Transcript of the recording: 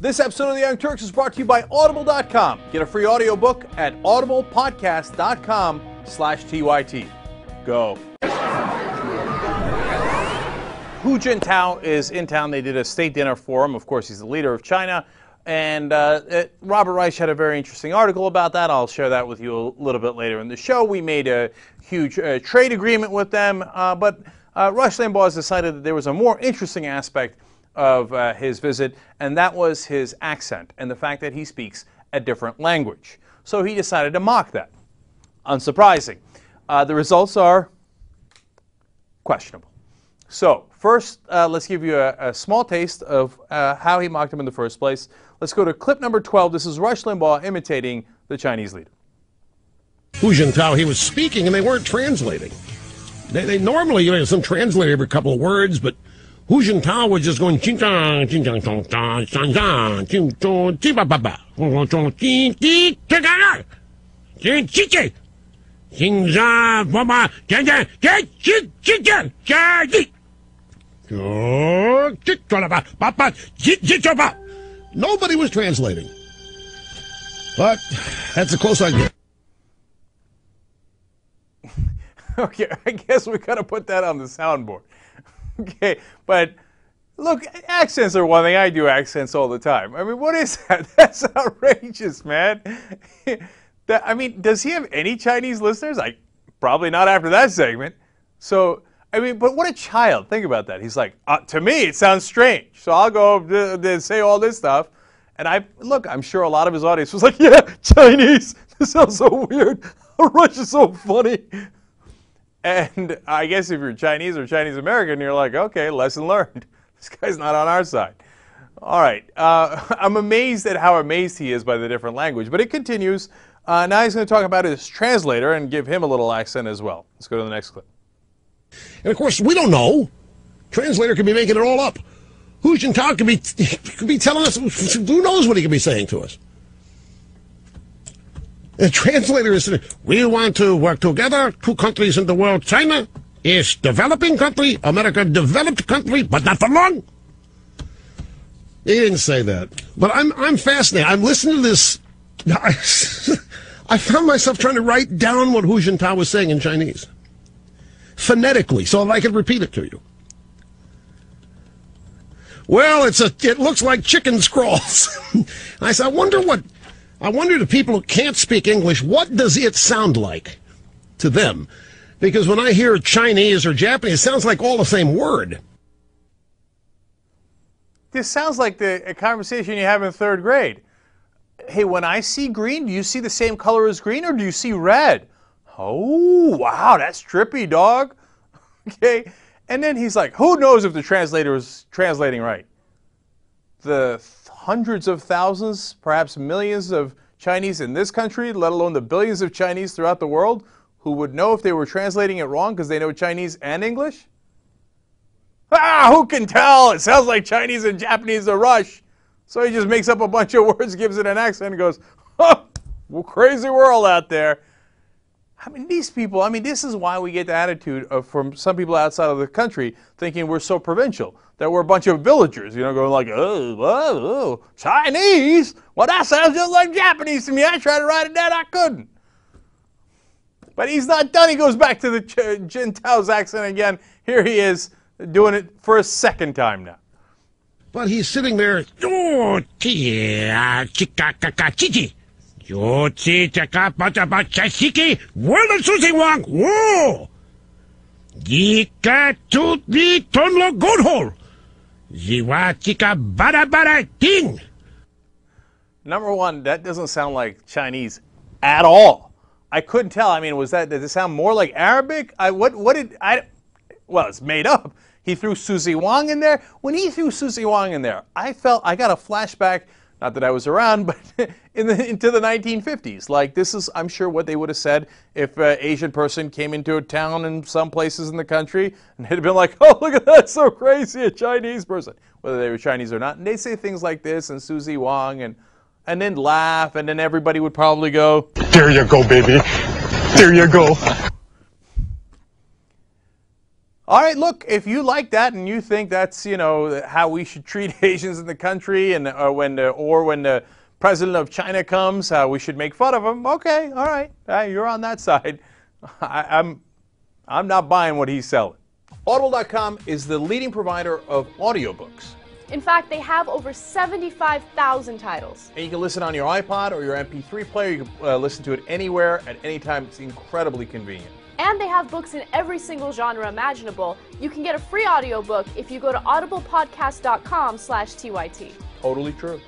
This episode of The Young Turks is brought to you by Audible.com. Get a free audiobook at audiblepodcast.com/TYT. Go. Hu Jintao is in town. They did a state dinner for him. Of course, he's the leader of China. And Robert Reich had a very interesting article about that. I'll share that with you a little bit later in the show. We made a huge trade agreement with them, but Rush Limbaugh has decided that there was a more interesting aspect of his visit, and that was his accent and the fact that he speaks a different language. So he decided to mock that. Unsurprising. The results are questionable. So first, let's give you a small taste of how he mocked him in the first place. Let's go to clip number 12. This is Rush Limbaugh imitating the Chinese leader. Hu Jintao, he was speaking and they weren't translating. They normally, you know, some translator every couple of words, but Hu Jintao was just going ching chang ching chang tong tong chang chang ching chong chi ba ba ba chong chong ching chi chang chang ching chi chi ching zha ba ba chang chang ching chi chi chang chang chi chong chi chong ba ba ba chi chi chong ba. Nobody was translating, but that's the close I get. Okay, I guess we gotta put that on the soundboard. Okay, but look, accents are one thing. I do accents all the time. I mean, what is that? That's outrageous, man. I mean, does he have any Chinese listeners? Probably not after that segment. So, I mean, but what a child. Think about that. He's like, to me, it sounds strange. So I'll go say all this stuff. And I'm sure a lot of his audience was like, yeah, Chinese. This sounds so weird. Rush is so funny. And I guess if you're Chinese or Chinese American, you're like, okay, lesson learned. This guy's not on our side. All right. I'm amazed at how amazed he is by the different language. But it continues. Now he's going to talk about his translator and give him a little accent as well. Let's go to the next clip. And of course, we don't know. Translator could be making it all up. Hu Jintao could be telling us, who knows what he could be saying to us. The translator is saying, we want to work together, two countries in the world. China is developing country, America developed country, but not for long. He didn't say that. But I'm fascinated. I'm listening to this. I found myself trying to write down what Hu Jintao was saying in Chinese. Phonetically, so that I could repeat it to you. Well, it looks like chicken scrawls. I said, I wonder to people who can't speak English, what does it sound like to them? Because when I hear Chinese or Japanese, it sounds like all the same word. This sounds like a conversation you have in third grade. Hey, when I see green, do you see the same color as green or do you see red? Oh, wow, that's trippy, dog. Okay. And then he's like, who knows if the translator is translating right? The hundreds of thousands, perhaps millions of Chinese in this country, let alone the billions of Chinese throughout the world, who would know if they were translating it wrong because they know Chinese and English? Who can tell? It sounds like Chinese and Japanese to Rush. So he just makes up a bunch of words, gives it an accent, and goes, well, crazy world out there. I mean, these people, this is why we get the attitude from some people outside of the country thinking we're so provincial, that we're a bunch of villagers, going like, oh, Chinese? Well, that sounds just like Japanese to me. I tried to write it down, I couldn't. But he's not done. He goes back to the Jintao's accent again. Here he is doing it for a second time now. But he's sitting there, whoa! Number one, that doesn't sound like Chinese at all. I couldn't tell. Did it sound more like Arabic? Well, it's made up. He threw Susie Wong in there. When he threw Susie Wong in there, I got a flashback, not that I was around, but into the 1950s. Like, this is, I'm sure, what they would have said if an Asian person came into a town in some places in the country and they'd have been like, oh, look at that, so crazy, a Chinese person, whether they were Chinese or not. And they'd say things like this and Susie Wong and then laugh, and then everybody would probably go, there you go, baby. There you go. All right, look, if you like that and you think that's, how we should treat Asians in the country, and when the president of China comes, we should make fun of him. Okay, all right, you're on that side. I'm not buying what he's selling. Audible.com is the leading provider of audiobooks. In fact, they have over 75,000 titles. And you can listen on your iPod or your MP3 player. You can listen to it anywhere at any time. It's incredibly convenient. And they have books in every single genre imaginable. You can get a free audiobook if you go to audiblepodcast.com/TYT. Totally true.